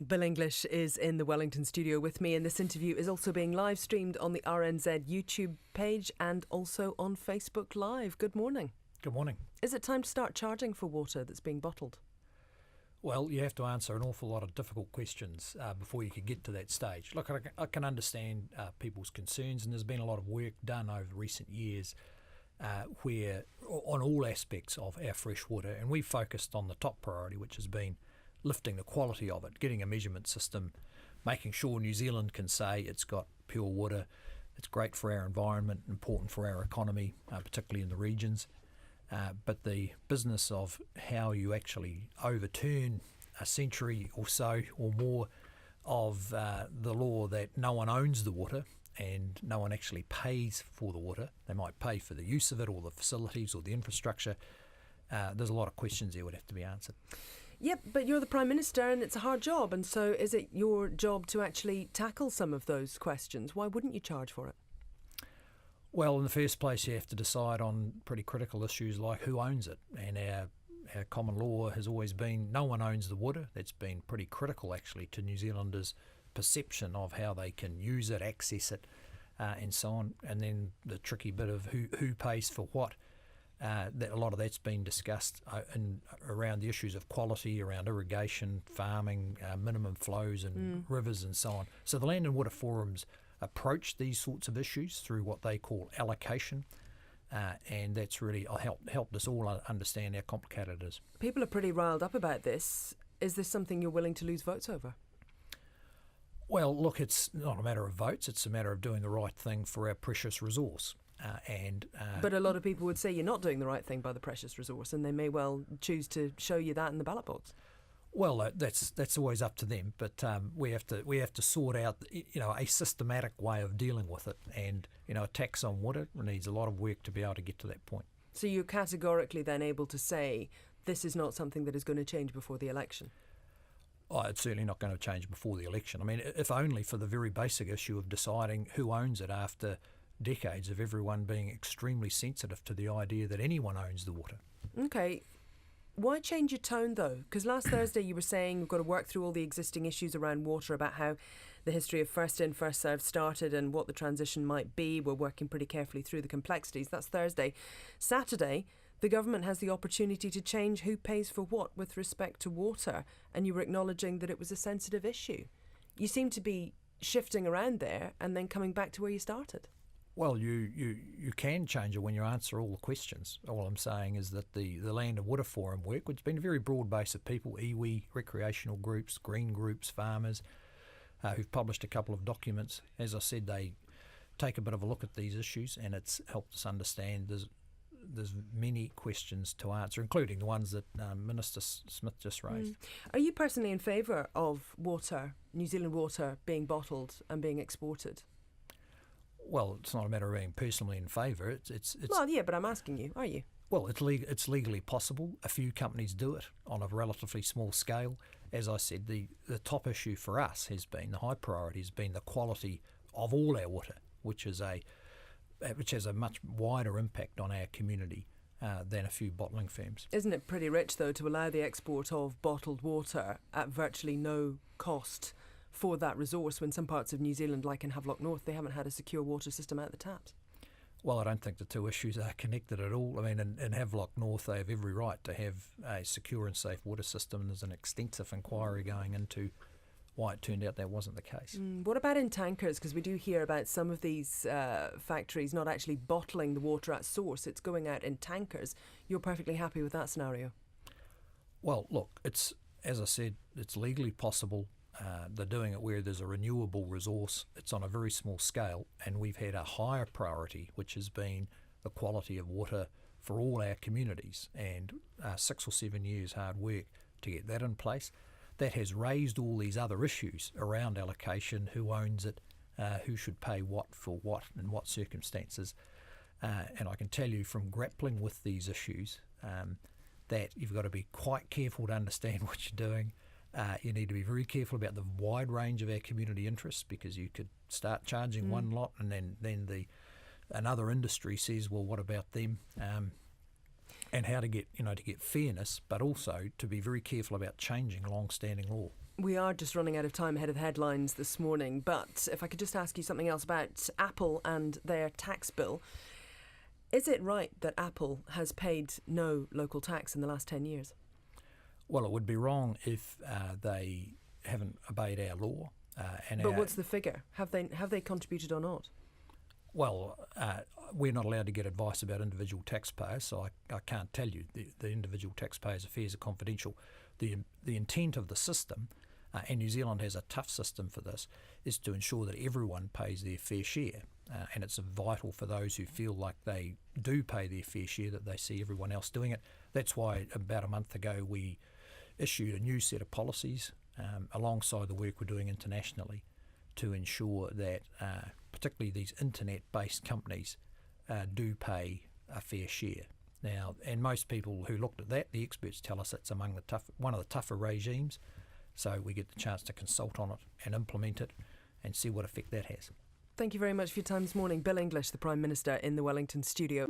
Bill English is in the Wellington studio with me, and this interview is also being live streamed on the RNZ YouTube page and also on Facebook Live. Good morning. Good morning. Is it time to start charging for water that's being bottled? Well, you have to answer an awful lot of difficult questions before you can get to that stage. Look, I can understand people's concerns, and there's been a lot of work done over recent years where on all aspects of our fresh water, and we focused on the top priority, which has been lifting the quality of it, getting a measurement system, making sure New Zealand can say it's got pure water, it's great for our environment, important for our economy, particularly in the regions. But the business of how you actually overturn a century or so or more of the law that no one owns the water and no one actually pays for the water. They might pay for the use of it or the facilities or the infrastructure. There's a lot of questions there would have to be answered. Yep, but you're the Prime Minister and it's a hard job, and so is it your job to actually tackle some of those questions? Why wouldn't you charge for it? Well, in the first place, you have to decide on pretty critical issues like who owns it. And our common law has always been no one owns the water. That's been pretty critical, actually, to New Zealanders' perception of how they can use it, access it, and so on. And then the tricky bit of who pays for what. That a lot of that's been discussed around the issues of quality, around irrigation, farming, minimum flows and rivers and so on. So the Land and Water Forums approach these sorts of issues through what they call allocation, and that's really helped us all understand how complicated it is. People are pretty riled up about this. Is this something you're willing to lose votes over? Well, look, it's not a matter of votes, it's a matter of doing the right thing for our precious resource. But a lot of people would say you're not doing the right thing by the precious resource, and they may well choose to show you that in the ballot box. Well, that's always up to them. But we have to sort out a systematic way of dealing with it, and a tax on water needs a lot of work to be able to get to that point. So you're categorically then able to say this is not something that is going to change before the election? Oh, it's certainly not going to change before the election. I mean, if only for the very basic issue of deciding who owns it after decades of everyone being extremely sensitive to the idea that anyone owns the water. Okay. Why change your tone, though? Because last Thursday you were saying we've got to work through all the existing issues around water, about how the history of first in, first served started and what the transition might be. We're working pretty carefully through the complexities. That's Thursday. Saturday, the government has the opportunity to change who pays for what with respect to water, and you were acknowledging that it was a sensitive issue. You seem to be shifting around there and then coming back to where you started. Well, you can change it when you answer all the questions. All I'm saying is that the Land and Water Forum work, which has been a very broad base of people, iwi, recreational groups, green groups, farmers, who've published a couple of documents. As I said, they take a bit of a look at these issues, and it's helped us understand there's many questions to answer, including the ones that Minister Smith just raised. Are you personally in favour of water, New Zealand water, being bottled and being exported? Well, it's not a matter of being personally in favour. It's Well, yeah, but I'm asking you, are you? Well, it's legally possible. A few companies do it on a relatively small scale. As I said, the top issue for us has been, the high priority has been the quality of all our water, which has a much wider impact on our community than a few bottling firms. Isn't it pretty rich, though, to allow the export of bottled water at virtually no cost for that resource, when some parts of New Zealand, like in Havelock North, they haven't had a secure water system out the taps? Well, I don't think the two issues are connected at all. I mean, in Havelock North, they have every right to have a secure and safe water system, and there's an extensive inquiry going into why it turned out that wasn't the case. What about in tankers? Because we do hear about some of these factories not actually bottling the water at source. It's going out in tankers. You're perfectly happy with that scenario? Well, look, as I said, it's legally possible. They're doing it where there's a renewable resource. It's on a very small scale, and we've had a higher priority, which has been the quality of water for all our communities, and 6 or 7 years hard work to get that in place. That has raised all these other issues around allocation, who owns it, who should pay what for what, in what circumstances. And I can tell you from grappling with these issues that you've got to be quite careful to understand what you're doing. You need to be very careful about the wide range of our community interests, because you could start charging one lot and then another industry says, well, what about them? And how to get fairness, but also to be very careful about changing long-standing law. We are just running out of time ahead of the headlines this morning, but if I could just ask you something else about Apple and their tax bill. Is it right that Apple has paid no local tax in the last 10 years? Well, it would be wrong if they haven't obeyed our law. But what's the figure? Have they contributed or not? Well, we're not allowed to get advice about individual taxpayers, so I can't tell you. The individual taxpayers' affairs are confidential. The intent of the system, and New Zealand has a tough system for this, is to ensure that everyone pays their fair share. And it's vital for those who feel like they do pay their fair share that they see everyone else doing it. That's why about a month ago we issued a new set of policies alongside the work we're doing internationally to ensure that particularly these internet-based companies do pay a fair share. Now, and most people who looked at that, the experts tell us it's among one of the tougher regimes, so we get the chance to consult on it and implement it and see what effect that has. Thank you very much for your time this morning. Bill English, the Prime Minister, in the Wellington studio.